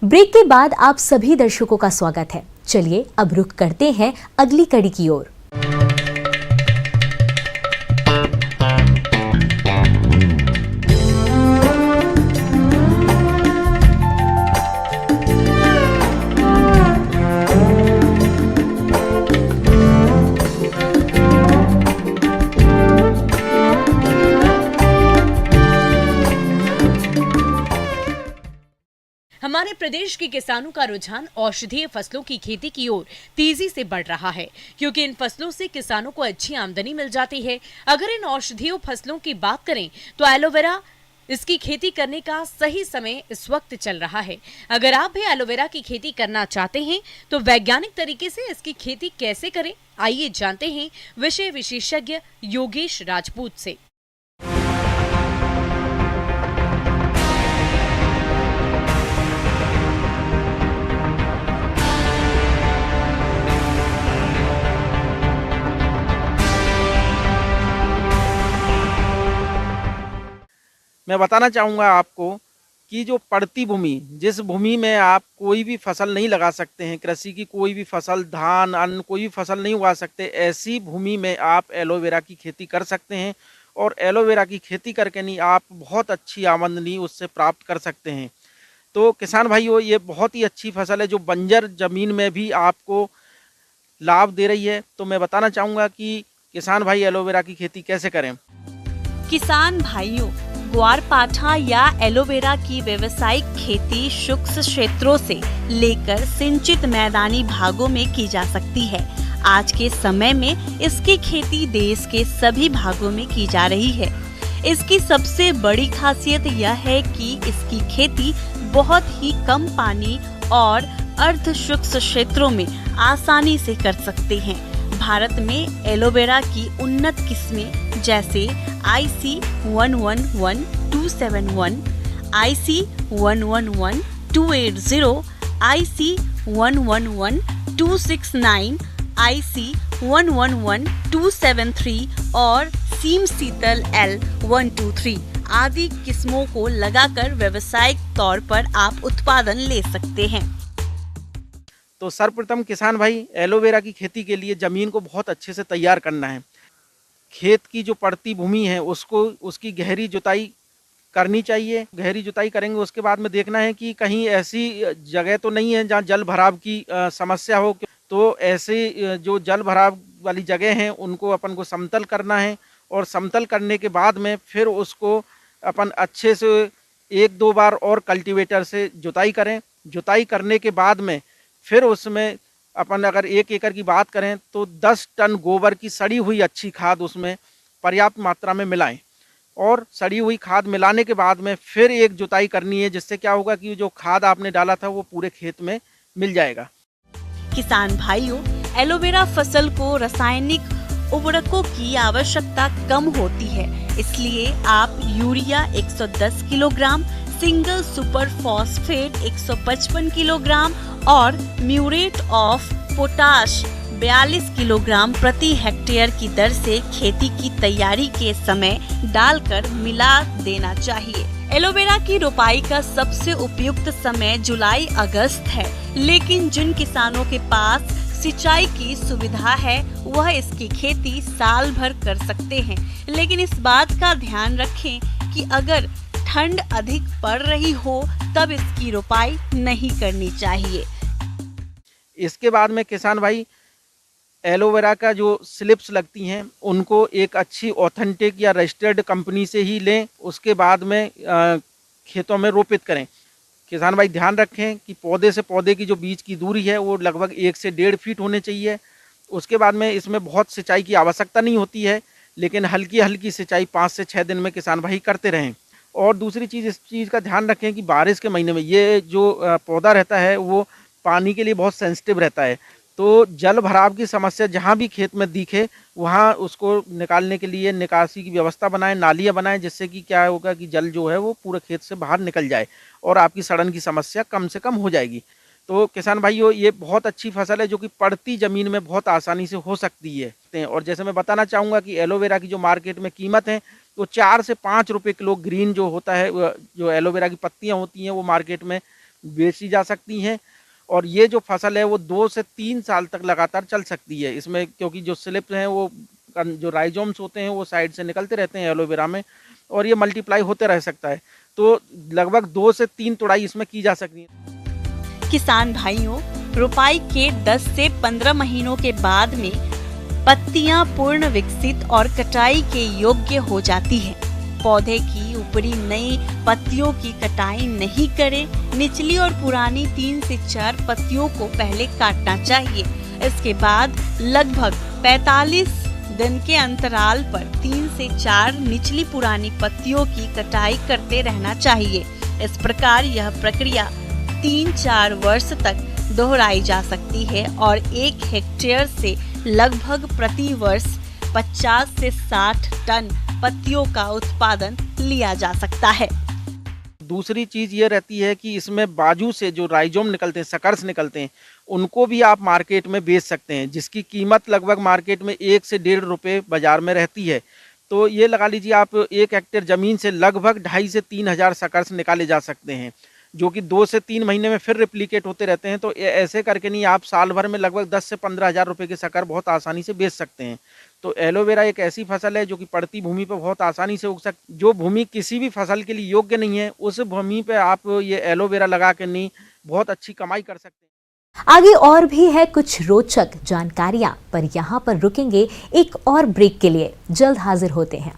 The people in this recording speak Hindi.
ब्रेक के बाद आप सभी दर्शकों का स्वागत है। चलिए अब रुख करते हैं अगली कड़ी की ओर। हमारे प्रदेश के किसानों का रुझान औषधीय फसलों की खेती की ओर तेजी से बढ़ रहा है, क्योंकि इन फसलों से किसानों को अच्छी आमदनी मिल जाती है। अगर इन औषधीय फसलों की बात करें तो एलोवेरा इसकी खेती करने का सही समय इस वक्त चल रहा है। अगर आप भी एलोवेरा की खेती करना चाहते हैं तो वैज्ञानिक तरीके से इसकी खेती कैसे करें, आइए जानते हैं विषय विशेषज्ञ योगेश राजपूत से। मैं बताना चाहूँगा आपको कि जो पड़ती भूमि, जिस भूमि में आप कोई भी फसल नहीं लगा सकते हैं, कृषि की कोई भी फसल, धान, अन्न कोई भी फसल नहीं उगा सकते, ऐसी भूमि में आप एलोवेरा की खेती कर सकते हैं। और एलोवेरा की खेती करके नहीं आप बहुत अच्छी आमदनी उससे प्राप्त कर सकते हैं। तो किसान भाइयों, ये बहुत ही अच्छी फसल है जो बंजर ज़मीन में भी आपको लाभ दे रही है। तो मैं बताना चाहूँगा कि किसान भाई एलोवेरा की खेती कैसे करें। किसान भाइयों, ग्वारपाठा या एलोवेरा की व्यावसायिक खेती शुष्क क्षेत्रों से लेकर सिंचित मैदानी भागों में की जा सकती है। आज के समय में इसकी खेती देश के सभी भागों में की जा रही है। इसकी सबसे बड़ी खासियत यह है कि इसकी खेती बहुत ही कम पानी और अर्ध शुष्क क्षेत्रों में आसानी से कर सकते हैं। भारत में एलोवेरा की उन्नत किस्में जैसे IC 111271, IC 111280, IC 111269, IC 111273 और सीम शीतल L123 आदि किस्मों को लगाकर व्यावसायिक तौर पर आप उत्पादन ले सकते हैं। तो सर्वप्रथम किसान भाई एलोवेरा की खेती के लिए ज़मीन को बहुत अच्छे से तैयार करना है। खेत की जो पड़ती भूमि है उसकी गहरी जुताई करनी चाहिए। गहरी जुताई करेंगे उसके बाद में देखना है कि कहीं ऐसी जगह तो नहीं है जहाँ जल भराव की समस्या हो। तो ऐसे जो जल भराव वाली जगह हैं उनको अपन को समतल करना है। और समतल करने के बाद में फिर उसको अपन अच्छे से 1-2 बार और कल्टीवेटर से जुताई करें। जुताई करने के बाद में फिर उसमें अपन अगर 1 एकड़ की बात करें तो 10 टन गोबर की सड़ी हुई अच्छी खाद उसमें पर्याप्त मात्रा में मिलाएं। और सड़ी हुई खाद मिलाने के बाद में फिर एक जुताई करनी है, जिससे क्या होगा कि जो खाद आपने डाला था वो पूरे खेत में मिल जाएगा। किसान भाइयों, एलोवेरा फसल को रासायनिक उर्वरकों की आवश्यकता कम होती है, इसलिए आप urea 110 kilogram, single super phosphate 155 kilogram और म्यूरेट ऑफ पोटाश 42 किलोग्राम प्रति हेक्टेयर की दर से खेती की तैयारी के समय डालकर मिला देना चाहिए। एलोवेरा की रोपाई का सबसे उपयुक्त समय जुलाई अगस्त है, लेकिन जिन किसानों के पास सिंचाई की सुविधा है वह इसकी खेती साल भर कर सकते हैं। लेकिन इस बात का ध्यान रखें कि अगर ठंड अधिक पड़ रही हो तब इसकी रोपाई नहीं करनी चाहिए। इसके बाद में किसान भाई एलोवेरा का जो स्लिप्स लगती हैं उनको एक अच्छी ऑथेंटिक या रजिस्टर्ड कंपनी से ही लें। उसके बाद में खेतों में रोपित करें। किसान भाई ध्यान रखें कि पौधे से पौधे की जो बीच की दूरी है वो लगभग 1 से 1.5 फीट होने चाहिए। उसके बाद में इसमें बहुत सिंचाई की आवश्यकता नहीं होती है, लेकिन हल्की हल्की सिंचाई 5 से 6 दिन में किसान भाई करते रहें। और दूसरी चीज़, इस चीज़ का ध्यान रखें कि बारिश के महीने में ये जो पौधा रहता है वो पानी के लिए बहुत सेंसिटिव रहता है। तो जल भराव की समस्या जहाँ भी खेत में दिखे वहाँ उसको निकालने के लिए निकासी की व्यवस्था बनाएं, नालियाँ बनाएं, जिससे कि क्या होगा कि जल जो है वो पूरे खेत से बाहर निकल जाए और आपकी सड़न की समस्या कम से कम हो जाएगी। तो किसान भाइयों, ये बहुत अच्छी फसल है जो कि पड़ती ज़मीन में बहुत आसानी से हो सकती है। और जैसे मैं बताना चाहूँगा कि एलोवेरा की जो मार्केट में कीमत है तो 4 से 5 रुपये किलो ग्रीन जो होता है, जो एलोवेरा की पत्तियाँ होती हैं वो मार्केट में बेची जा सकती हैं। और ये जो फसल है वो 2 से 3 साल तक लगातार चल सकती है इसमें, क्योंकि जो स्लिप्स हैं वो जो राइजोम्स होते हैं वो साइड से निकलते रहते हैं एलोवेरा में, और ये मल्टीप्लाई होते रह सकता है। तो लगभग 2 से 3 तुड़ाई इसमें की जा सकती है। किसान भाइयों, रोपाई के 10 से 15 महीनों के बाद में पत्तियां पूर्ण विकसित और कटाई के योग्य हो जाती हैं। पौधे की ऊपरी नई पत्तियों की कटाई नहीं करें। निचली और पुरानी 3 से 4 पत्तियों को पहले काटना चाहिए। इसके बाद लगभग 45 दिन के अंतराल पर 3 से 4 निचली पुरानी पत्तियों की कटाई करते रहना चाहिए। इस प्रकार यह प्रक्रिया 3-4 वर्ष तक दोहराई जा सकती है और 1 हेक्टेयर से लगभग प्रति वर्ष 50 से 60 टन पत्तियों का उत्पादन लिया जा सकता है। दूसरी चीज़ ये रहती है कि इसमें बाजू से जो राइजोम निकलते हैं, सकर्स निकलते हैं, उनको भी आप मार्केट में बेच सकते हैं, जिसकी कीमत लगभग मार्केट में 1 से 1.5 रुपये बाजार में रहती है। तो ये लगा लीजिए आप 1 हेक्टेयर ज़मीन से लगभग 2.5 से 3 हज़ार सकर्स निकाले जा सकते हैं, जो कि 2 से 3 महीने में फिर रिप्लिकेट होते रहते हैं। तो ऐसे करके नहीं, आप साल भर में लगभग 10 से 15 हज़ार रुपये के शक्कर बहुत आसानी से बेच सकते हैं। तो एलोवेरा एक ऐसी फसल है जो कि पड़ती भूमि पर बहुत आसानी से उग सकती। जो भूमि किसी भी फसल के लिए योग्य नहीं है, उस भूमि पे आप ये एलोवेरा लगा के नहीं बहुत अच्छी कमाई कर सकते हैं। आगे और भी है कुछ रोचक जानकारियां, पर यहाँ पर रुकेंगे एक और ब्रेक के लिए। जल्द हाजिर होते हैं।